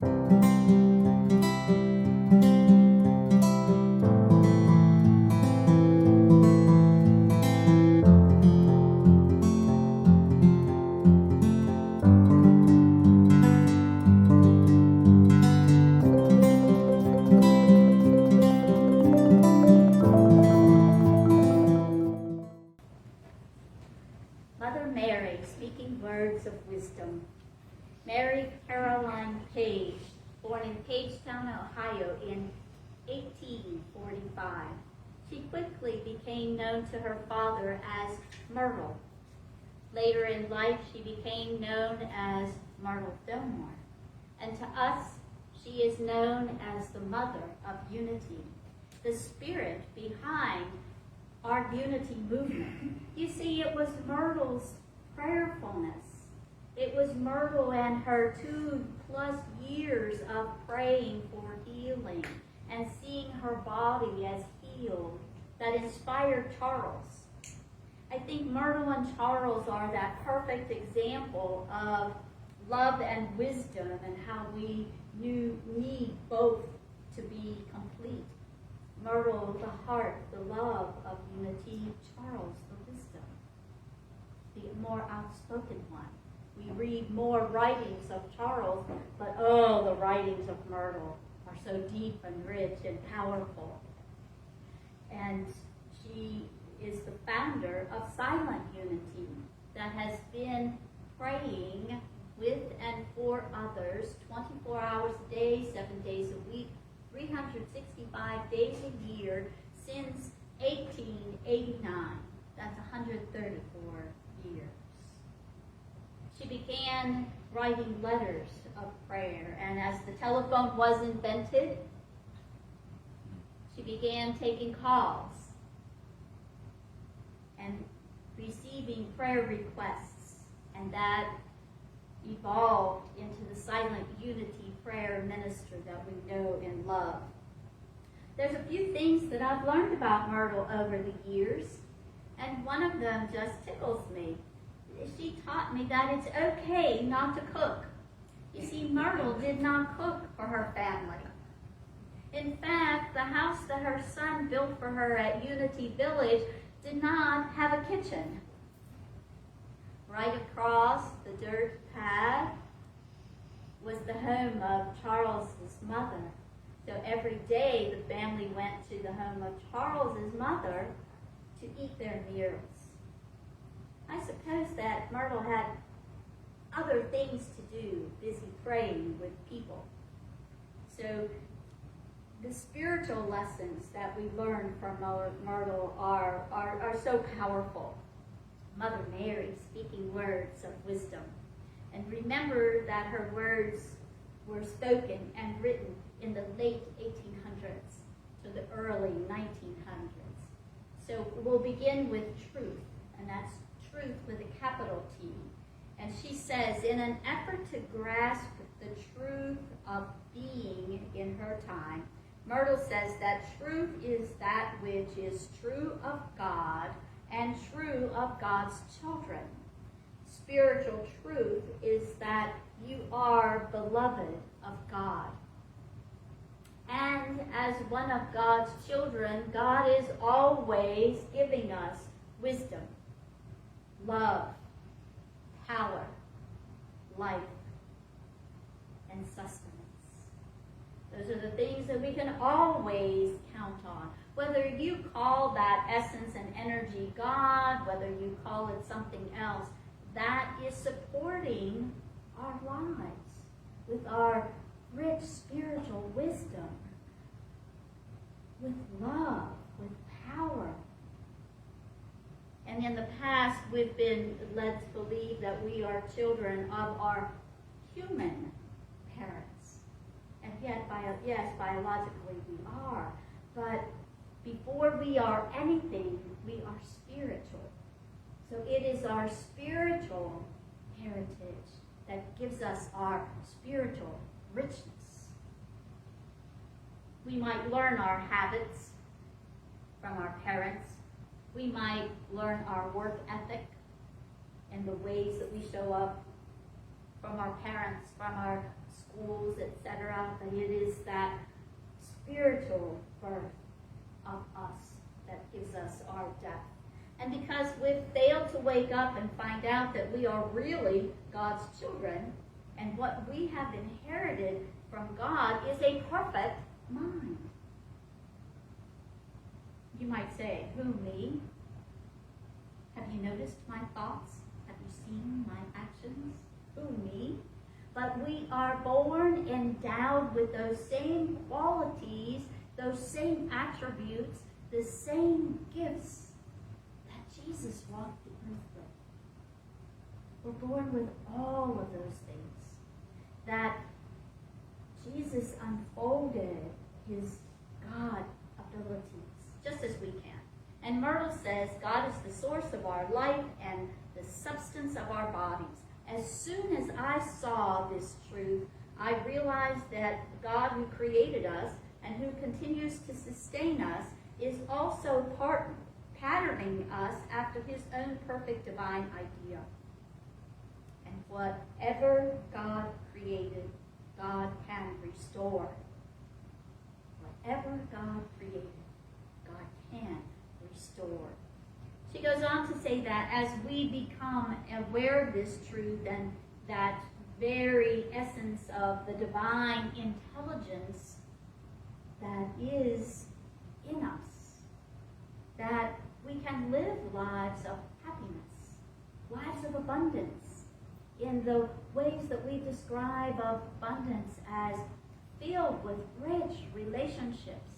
Mother Mary, speaking words of wisdom. Mary Caroline Page, born in Pagetown, Ohio in 1845. She quickly became known to her father as Myrtle. Later in life, she became known as Myrtle Fillmore. And to us, she is known as the mother of unity, the spirit behind our unity movement. You see, it was Myrtle's prayerfulness. It was Myrtle and her 2+ years of praying for healing and seeing her body as healed that inspired Charles. I think Myrtle and Charles are that perfect example of love and wisdom and how we need both to be complete. Myrtle, the heart, the love of unity. Charles, the wisdom, the more outspoken one. We read more writings of Charles, but oh, the writings of Myrtle are so deep and rich and powerful. And she is the founder of Silent Unity that has been praying with and for others 24 hours a day, 7 days a week, 365 days a year since 1889. That's 134 years. She began writing letters of prayer, and as the telephone was invented, she began taking calls and receiving prayer requests, and that evolved into the Silent Unity prayer ministry that we know and love. There's a few things that I've learned about Myrtle over the years, and one of them just tickles me. She taught me that it's okay not to cook. You see, Myrtle did not cook for her family. In fact, the house that her son built for her at Unity Village did not have a kitchen. Right across the dirt path was the home of Charles's mother. So every day the family went to the home of Charles's mother to eat their meals. I suppose that Myrtle had other things to do, busy praying with people. So the spiritual lessons that we learn from Myrtle are so powerful. Mother Mary speaking words of wisdom. And remember that her words were spoken and written in the late 1800s to the early 1900s. So we'll begin with truth, and that's truth with a capital T. And she says, in an effort to grasp the truth of being in her time, Myrtle says that truth is that which is true of God and true of God's children. Spiritual truth is that you are beloved of God. And as one of God's children, God is always giving us wisdom, love, power, life, and sustenance. Those are the things that we can always count on. Whether you call that essence and energy God, whether you call it something else, that is supporting our lives with our rich spiritual wisdom, with love, with power. And in the past, we've been led to believe that we are children of our human parents. And yet, yes, biologically we are. But before we are anything, we are spiritual. So it is our spiritual heritage that gives us our spiritual richness. We might learn our habits from our parents. We might learn our work ethic and the ways that we show up from our parents, from our schools, etc., but it is that spiritual birth of us that gives us our death. And because we've failed to wake up and find out that we are really God's children, and what we have inherited from God is a perfect mind. You might say, who, me? Have you noticed my thoughts? Have you seen my actions? Who, me? But we are born endowed with those same qualities, those same attributes, the same gifts that Jesus walked the earth with. We're born with all of those things that Jesus unfolded his God abilities, just as we can. And Myrtle says, God is the source of our life and the substance of our bodies. As soon as I saw this truth, I realized that God who created us and who continues to sustain us is also patterning us after his own perfect divine idea. And whatever God created, God can restore. Whatever God created, God can restore. She goes on to say that as we become aware of this truth and that very essence of the divine intelligence that is in us, that we can live lives of happiness, lives of abundance, in the ways that we describe of abundance as filled with rich relationships,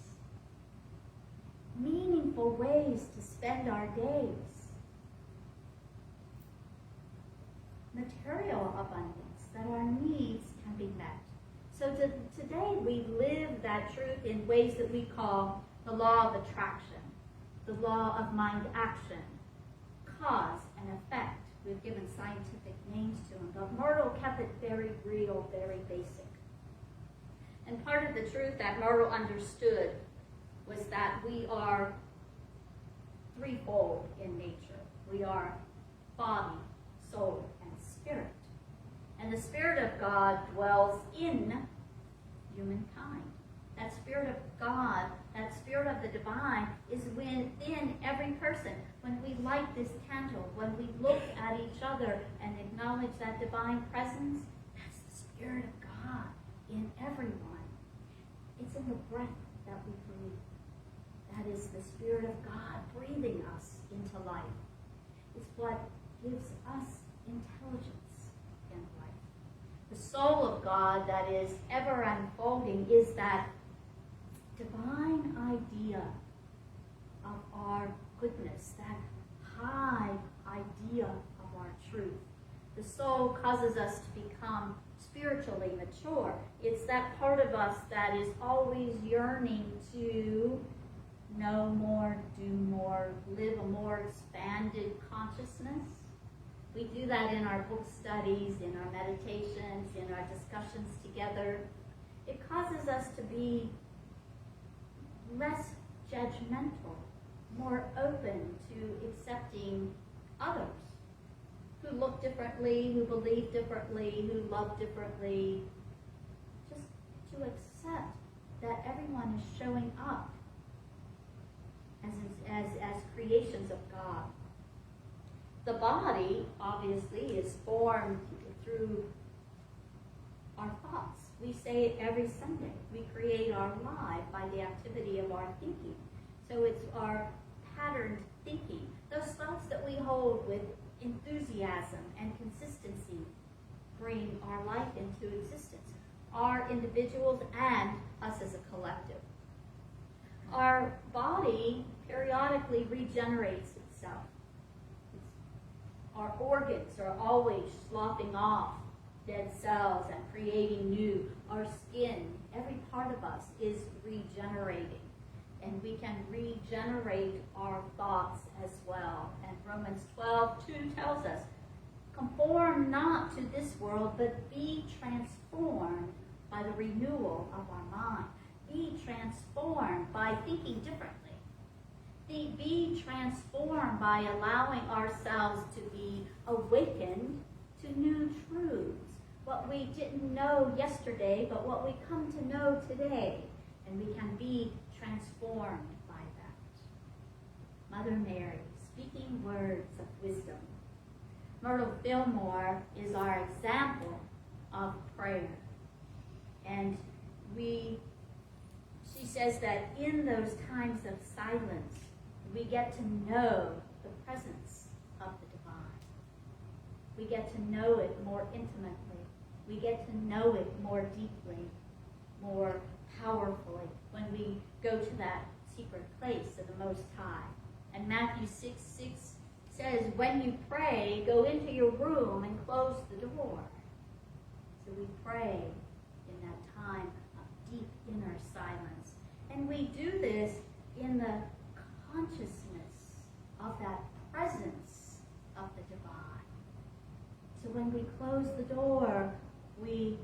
meaningful ways to spend our days, material abundance, that our needs can be met. So today we live that truth in ways that we call the law of attraction, the law of mind action, cause and effect. We've given scientific names to them, but Myrtle kept it very real, very basic. And part of the truth that Myrtle understood was that we are threefold in nature. We are body, soul, and spirit. And the Spirit of God dwells in humankind. That Spirit of God, that Spirit of the divine, is within every person. When we light this candle, when we look at each other and acknowledge that divine presence, that's the Spirit of God in everyone. It's in the breath that we breathe. That is the Spirit of God breathing us into life. It's what gives us intelligence in life. The soul of God that is ever unfolding is that divine idea of our goodness, that high idea of our truth. The soul causes us to become spiritually mature. It's that part of us that is always yearning to know more, do more, live a more expanded consciousness. We do that in our book studies, in our meditations, in our discussions together. It causes us to be less judgmental, more open to accepting others who look differently, who believe differently, who love differently. Just to accept that everyone is showing up as creations of God. The body, obviously, is formed through our thoughts. We say it every Sunday. We create our life by the activity of our thinking. So it's our patterned thinking. Those thoughts that we hold with enthusiasm and consistency bring our life into existence. Our individuals and us as a collective. Our body periodically regenerates itself. Our organs are always sloughing off dead cells and creating new. Our skin, every part of us is regenerating. And we can regenerate our thoughts as well. And Romans 12:2 tells us, conform not to this world, but be transformed by the renewal of our mind. Be transformed by thinking differently. Be transformed by allowing ourselves to be awakened to new truths. what we didn't know yesterday, but what we come to know today. And we can be transformed by that. Mother Mary, speaking words of wisdom. Myrtle Fillmore is our example of prayer. And she says that in those times of silence, we get to know the presence of the divine. We get to know it more intimately. We get to know it more deeply, more powerfully when we go to that secret place of the Most High. And Matthew 6:6 says, when you pray, go into your room and close the door. So we pray in that time of deep inner silence. And we do this in the consciousness of that presence of the divine. So when we close the door, we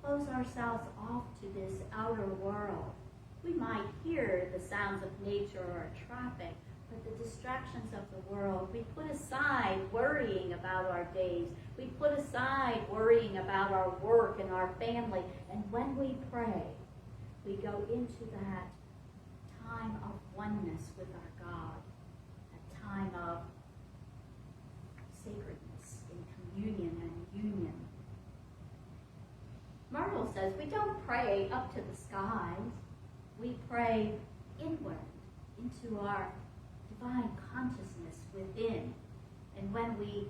close ourselves off to this outer world. We might hear the sounds of nature or traffic, but the distractions of the world, we put aside worrying about our days. We put aside worrying about our work and our family. And when we pray, we go into that time of oneness with our God, a time of sacredness in communion and union. Myrtle says we don't pray up to the skies. We pray inward into our divine consciousness within. And when we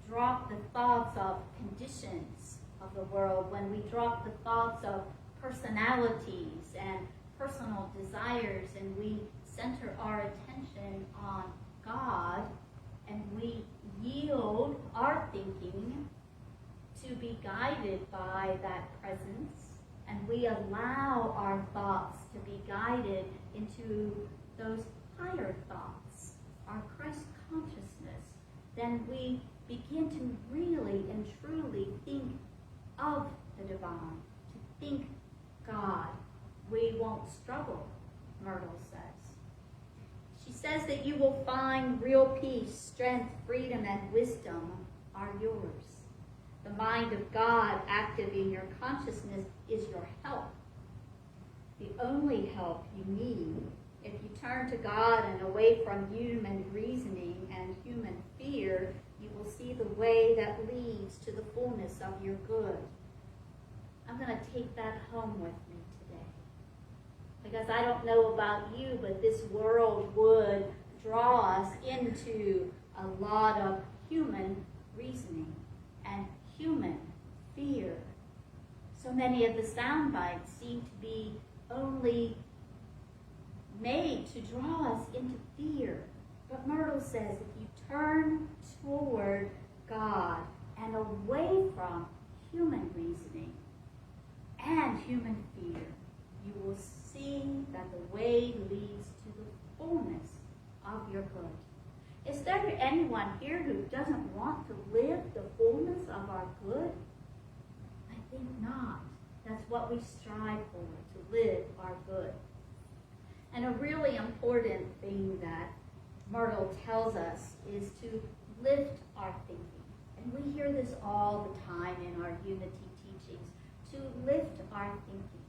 drop the thoughts of conditions of the world, when we drop the thoughts of personalities and personal desires, and we center our attention on God, and we yield our thinking to be guided by that presence, and we allow our thoughts to be guided into those higher thoughts, our Christ consciousness, then we begin to really and truly think of the divine, to think God. We won't struggle, Myrtle says. She says that you will find real peace, strength, freedom, and wisdom are yours. The mind of God active in your consciousness is your help. The only help you need. If you turn to God and away from human reasoning and human fear, you will see the way that leads to the fullness of your good. I'm going to take that home with me today. Because I don't know about you, but this world would draw us into a lot of human reasoning and human fear. So many of the sound bites seem to be only made to draw us into fear. But Myrtle says if you turn toward God and away from human reasoning and human fear, you will see that the way leads to the fullness of your good. Is there anyone here who doesn't want to live the fullness of our good? I think not. That's what we strive for, to live our good. And a really important thing that Myrtle tells us is to lift our thinking. And we hear this all the time in our Unity teachings, to lift our thinking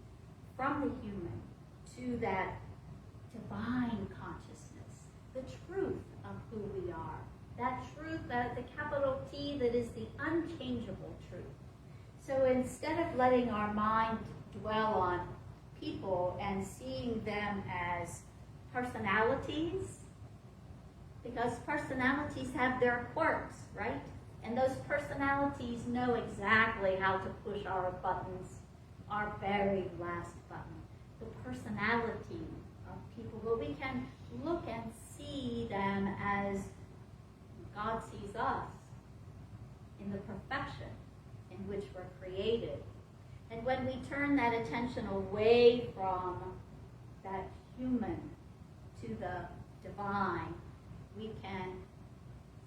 from the human to that divine consciousness, the truth of who we are, that truth, that the capital T, that is the unchangeable truth. So instead of letting our mind dwell on people and seeing them as personalities, because personalities have their quirks, right? And those personalities know exactly how to push our buttons, our very last button. The personality of people, but we can look and see them as God sees us, in the perfection in which we're created. And when we turn that attention away from that human to the divine, we can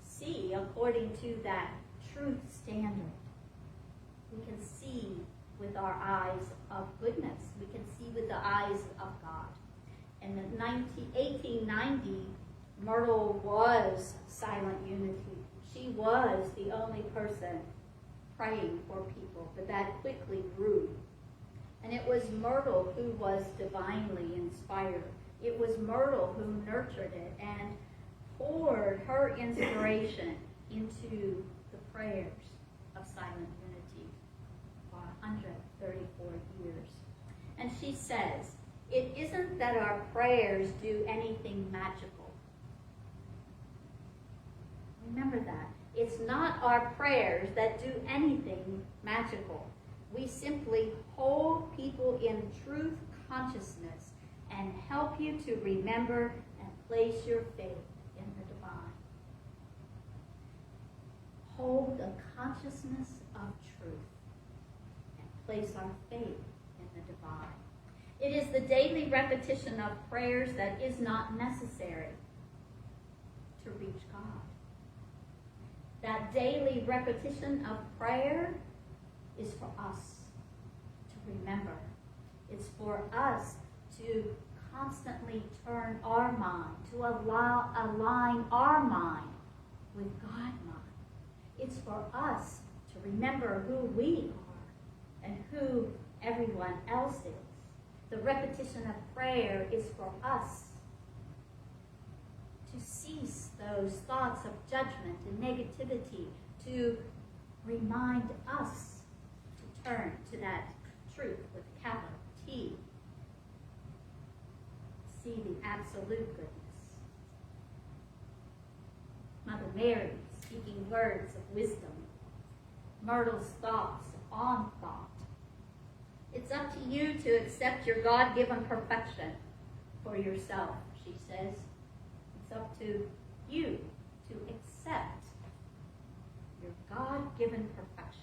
see according to that truth standard. We can see with our eyes of goodness. We can see with the eyes of God. In 1890, Myrtle was silent unity. She was the only person praying for people, but that quickly grew. And it was Myrtle who was divinely inspired. It was Myrtle who nurtured it and poured her inspiration into the prayers of Silent Unity for 134 years. And she says, it isn't that our prayers do anything magical. Remember that. It's not our prayers that do anything magical. We simply hold people in truth consciousness and help you to remember and place your faith in the divine. Hold the consciousness of truth and place our faith in the divine. It is the daily repetition of prayers that is not necessary to reach God. That daily repetition of prayer is for us to remember. It's for us to constantly turn our mind, to align our mind with God's mind. It's for us to remember who we are and who everyone else is. The repetition of prayer is for us to cease those thoughts of judgment and negativity, to remind us to turn to that truth with a capital T. See the absolute goodness. Mother Mary speaking words of wisdom. Myrtle's thoughts on thought. It's up to you to accept your God-given perfection for yourself, she says. It's up to you to accept your God-given perfection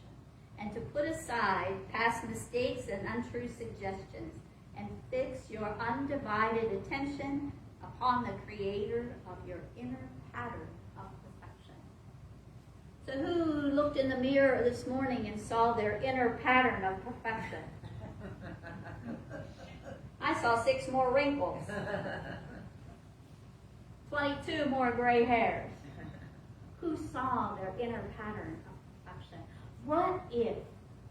and to put aside past mistakes and untrue suggestions and fix your undivided attention upon the creator of your inner pattern of perfection. So who looked in the mirror this morning and saw their inner pattern of perfection? I saw 6 more wrinkles. 22 more gray hairs. Who saw their inner pattern of perfection? What if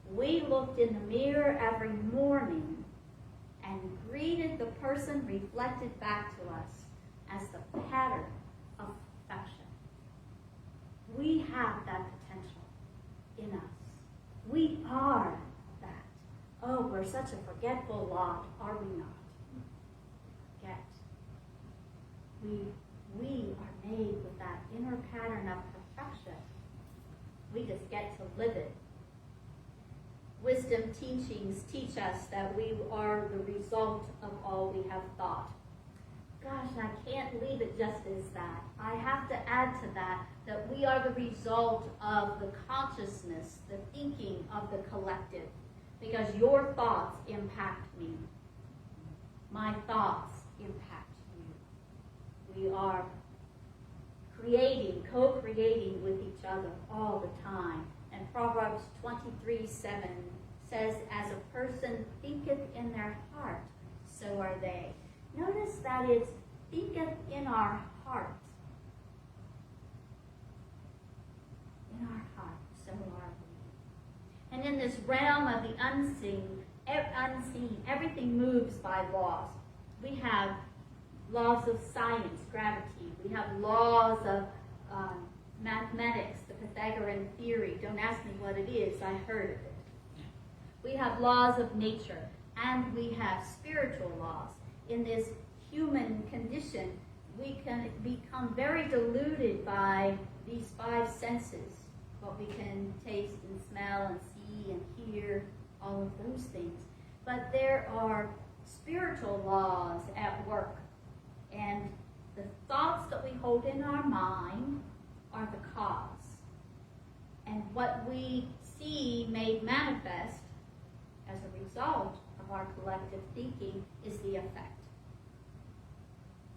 we looked in the mirror every morning and greeted the person reflected back to us as the pattern of perfection? We have that potential in us. We are that. Oh, we're such a forgetful lot, are we not? Forget. We are made with that inner pattern of perfection. We just get to live it. Wisdom teachings teach us that we are the result of all we have thought. Gosh, I can't leave it just as that. I have to add to that we are the result of the consciousness, the thinking of the collective. Because your thoughts impact me. My thoughts impact you. We are creating, co-creating with each other all the time. And Proverbs 23:7 says, as a person thinketh in their heart, so are they. Notice that it's thinketh in our heart. In our heart, so are we. And in this realm of the unseen, everything moves by laws. We have laws of science, gravity. We have laws of mathematics, the Pythagorean theory. Don't ask me what it is, I heard of it. We have laws of nature, and we have spiritual laws. In this human condition, we can become very deluded by these 5 senses, what we can taste and smell and see and hear, all of those things. But there are spiritual laws at work, and the thoughts that we hold in our mind are the cause. And what we see made manifest as a result of our collective thinking is the effect.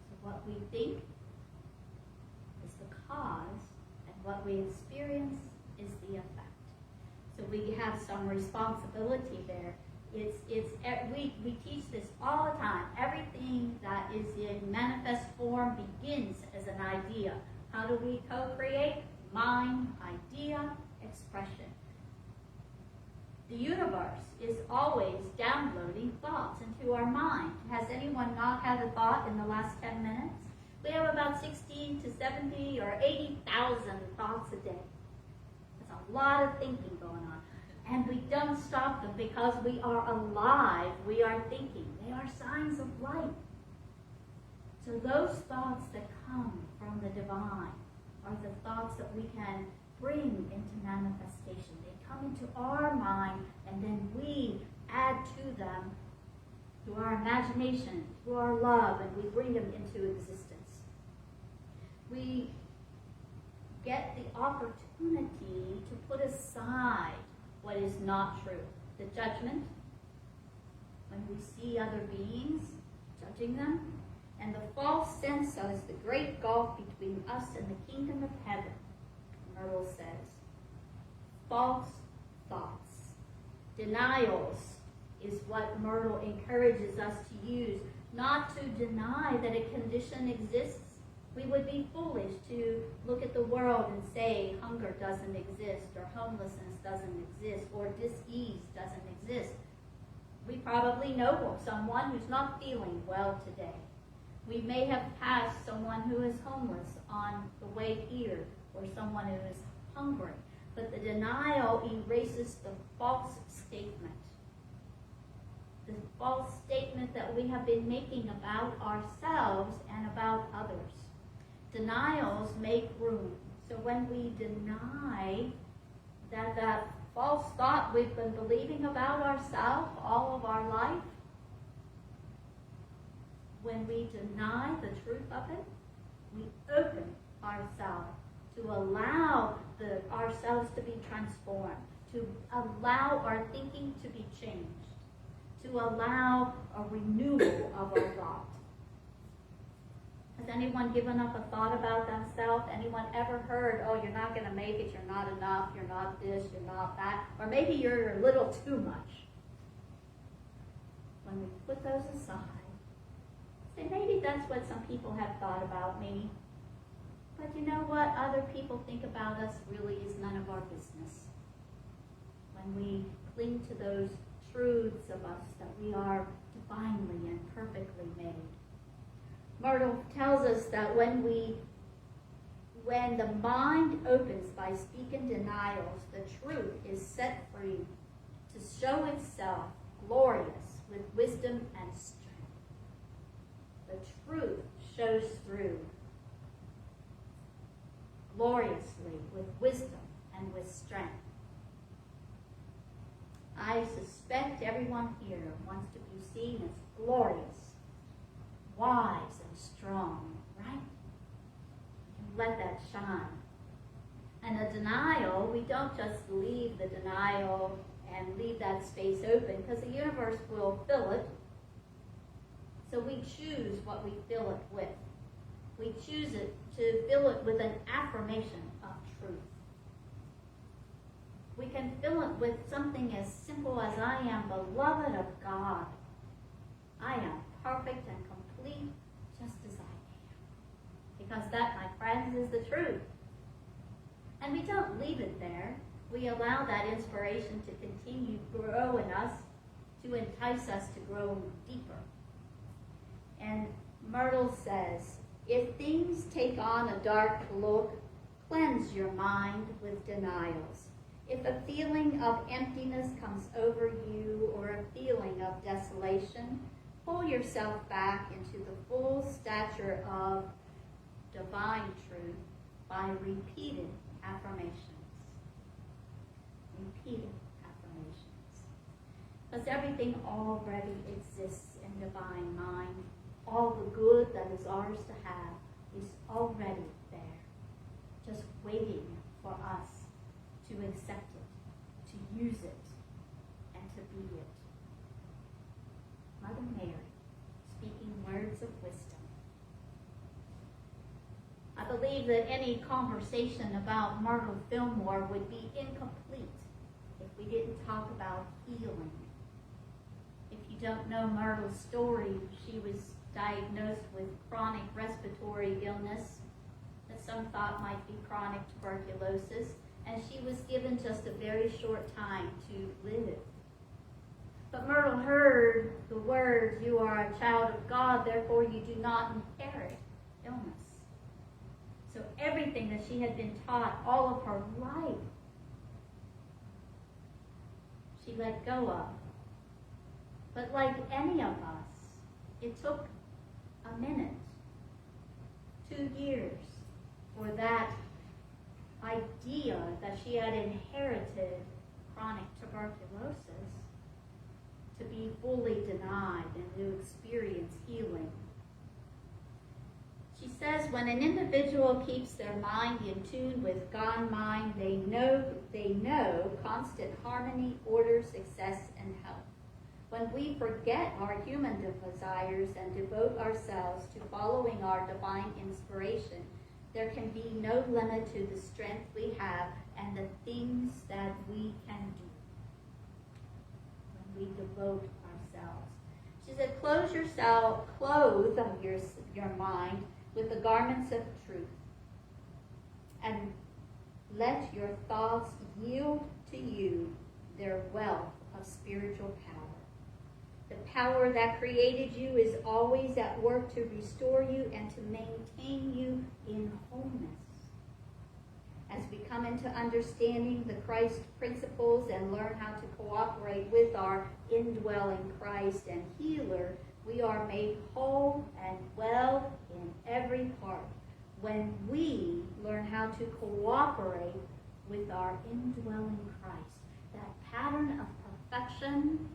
So what we think is the cause, and what we experience is the effect. So we have some responsibility there. We teach this all the time. Everything that is in manifest form begins as an idea. How do we co-create? Mind, idea, expression. The universe is always downloading thoughts into our mind. Has anyone not had a thought in the last 10 minutes? We have about 60 to 70 or 80,000 thoughts a day. That's a lot of thinking going on. And we don't stop them because we are alive. We are thinking. They are signs of life. So those thoughts that come from the divine are the thoughts that we can bring into manifestation. They come into our mind, and then we add to them through our imagination, through our love, and we bring them into existence. We get the opportunity to put aside what is not true. The judgment, when we see other beings, judging them, and the false sense of the great gulf between us and the kingdom of heaven. Myrtle says, false thoughts. Denials is what Myrtle encourages us to use, not to deny that a condition exists. We would be foolish to look at the world and say hunger doesn't exist, or homelessness doesn't exist, or dis-ease doesn't exist. We probably know someone who's not feeling well today. We may have passed someone who is homeless on the way here, or someone who is hungry. But the denial erases the false statement. The false statement that we have been making about ourselves and about others. Denials make room. So when we deny that false thought we've been believing about ourselves all of our life, when we deny the truth of it, we open ourselves to allow ourselves to be transformed, to allow our thinking to be changed, to allow a renewal of our thought. Has anyone given up a thought about themselves? Anyone ever heard, oh, you're not going to make it, you're not enough, you're not this, you're not that, or maybe you're a little too much? When we put those aside, say, maybe that's what some people have thought about me. But you know what? Other people think about us really is none of our business. When we cling to those truths of us that we are divinely and perfectly made. Myrtle tells us that when the mind opens by speaking denials, the truth is set free to show itself glorious with wisdom and strength. The truth shows through gloriously with wisdom and with strength. I suspect everyone here wants to be seen as glorious, wise, and strong, right? And let that shine. And a denial, we don't just leave the denial and leave that space open, because the universe will fill it. So we choose what we fill it with. We choose it to fill it with an affirmation of truth. We can fill it with something as simple as, I am beloved of God. I am perfect and complete just as I am. Because that, my friends, is the truth. And we don't leave it there. We allow that inspiration to continue to grow in us, to entice us to grow deeper. And Myrtle says, if things take on a dark look, cleanse your mind with denials. If a feeling of emptiness comes over you, or a feeling of desolation, pull yourself back into the full stature of divine truth by repeated affirmations. Repeated affirmations. Because everything already exists in divine mind. All the good that is ours to have is already there, just waiting for us to accept it, to use it, and to be it. Mother Mary, speaking words of wisdom. I believe that any conversation about Myrtle Fillmore would be incomplete if we didn't talk about healing. If you don't know Myrtle's story, she was diagnosed with chronic respiratory illness that some thought might be chronic tuberculosis. and she was given just a very short time to live. But Myrtle heard the words, "You are a child of God, therefore you do not inherit illness." So everything that she had been taught all of her life, she let go of. But like any of us, it took a minute, 2 years, for that idea that she had inherited chronic tuberculosis to be fully denied and to experience healing. She says, when an individual keeps their mind in tune with God mind, they know constant harmony, order, success, and health. When we forget our human desires and devote ourselves to following our divine inspiration, there can be no limit to the strength we have and the things that we can do when we devote ourselves. She said, clothe your mind with the garments of truth, and let your thoughts yield to you their wealth of spiritual power. The power that created you is always at work to restore you and to maintain you in wholeness. As we come into understanding the Christ principles and learn how to cooperate with our indwelling Christ and healer, we are made whole and well in every part when we learn how to cooperate with our indwelling Christ. That pattern of perfection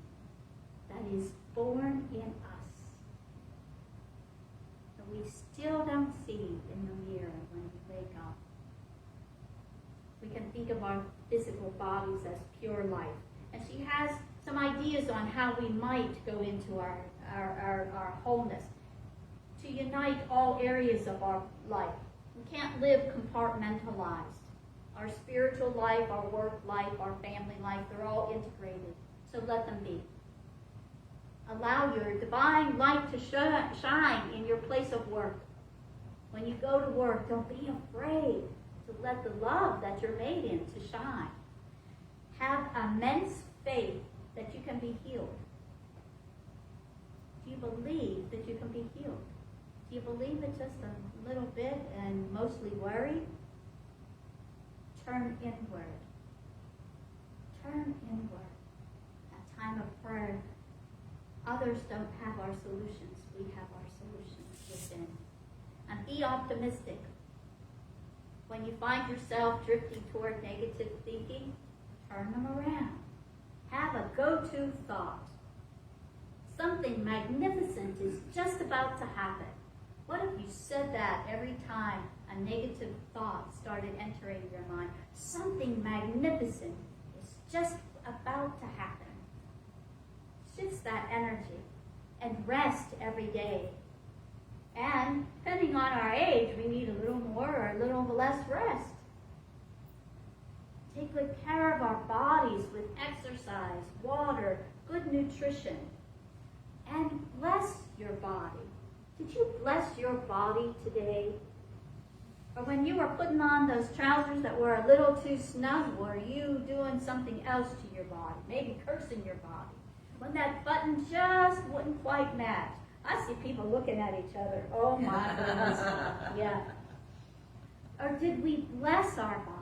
that is born in us, that we still don't see in the mirror when we wake up. We can think of our physical bodies as pure light. And she has some ideas on how we might go into our wholeness, to unite all areas of our life. We can't live compartmentalized. Our spiritual life, our work life, our family life, they're all integrated. So let them be. Allow your divine light to shine in your place of work. When you go to work, don't be afraid to let the love that you're made in to shine. Have immense faith that you can be healed. Do you believe that you can be healed? Do you believe it just a little bit and mostly worry? Turn inward. Turn inward. That time of prayer. Others don't have our solutions. We have our solutions within. And be optimistic. When you find yourself drifting toward negative thinking, turn them around. Have a go-to thought. Something magnificent is just about to happen. What if you said that every time a negative thought started entering your mind? Something magnificent is just about to happen. Shifts that energy and rest every day. And depending on our age, we need a little more or a little less rest. Take good care of our bodies with exercise, water, good nutrition. And bless your body. Did you bless your body today? Or when you were putting on those trousers that were a little too snug, were you doing something else to your body? Maybe cursing your body. When that button just wouldn't quite match. I see people looking at each other. Oh my goodness. Yeah. Or did we bless our body?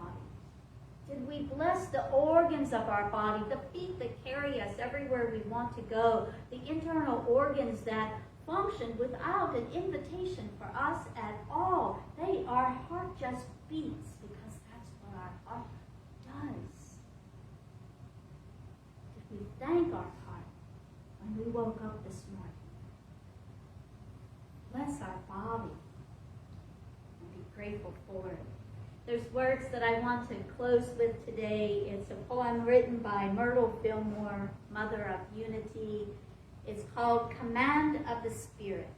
Did we bless the organs of our body, the feet that carry us everywhere we want to go, the internal organs that function without an invitation for us at all? Our heart just beats because that's what our heart does. Did we thank our heart when we woke up this morning? Bless our body and be grateful for it. There's words that I want to close with today. It's a poem written by Myrtle, Fillmore, mother of Unity. It's called Command of the Spirit.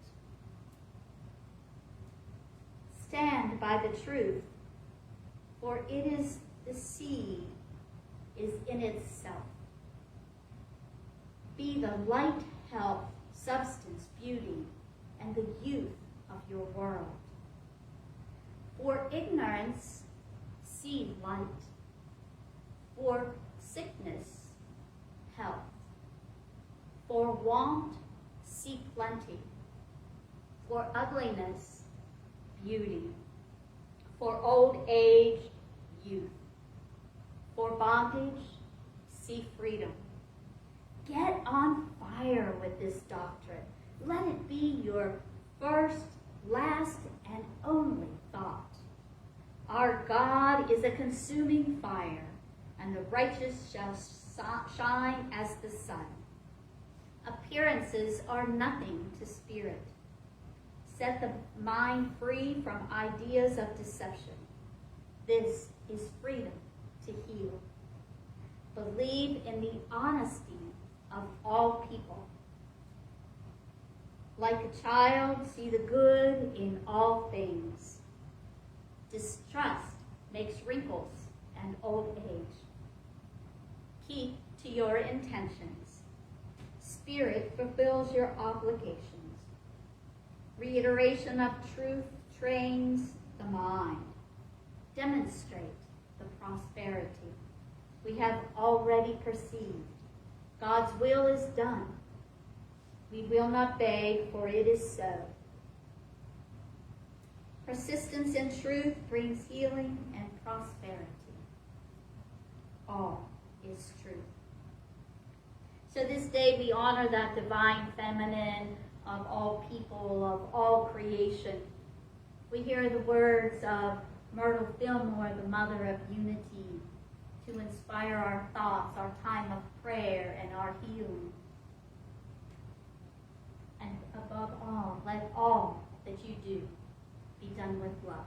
Stand by the truth, for it is the seed is in itself. Be the light, health, substance, beauty, and the youth of your world. For ignorance, see light. For sickness, health. For want, see plenty. For ugliness, beauty. For old age, youth. For bondage, see freedom. Get on fire with this doctrine. Let it be your first, last, and only thought. Our God is a consuming fire, and the righteous shall shine as the sun. Appearances are nothing to spirit. Set the mind free from ideas of deception. This is freedom to heal. Believe in the honesty of all people. Like a child, see the good in all things. Distrust makes wrinkles and old age. Keep to your intentions. Spirit fulfills your obligations. Reiteration of truth trains the mind. Demonstrate the prosperity we have already perceived. God's will is done. We will not beg, for it is so. Persistence in truth brings healing and prosperity. All is truth. So this day we honor that divine feminine of all people, of all creation. We hear the words of Myrtle Fillmore, the mother of unity, to inspire our thoughts, our time of prayer, and our healing. And above all, let all that you do be done with love.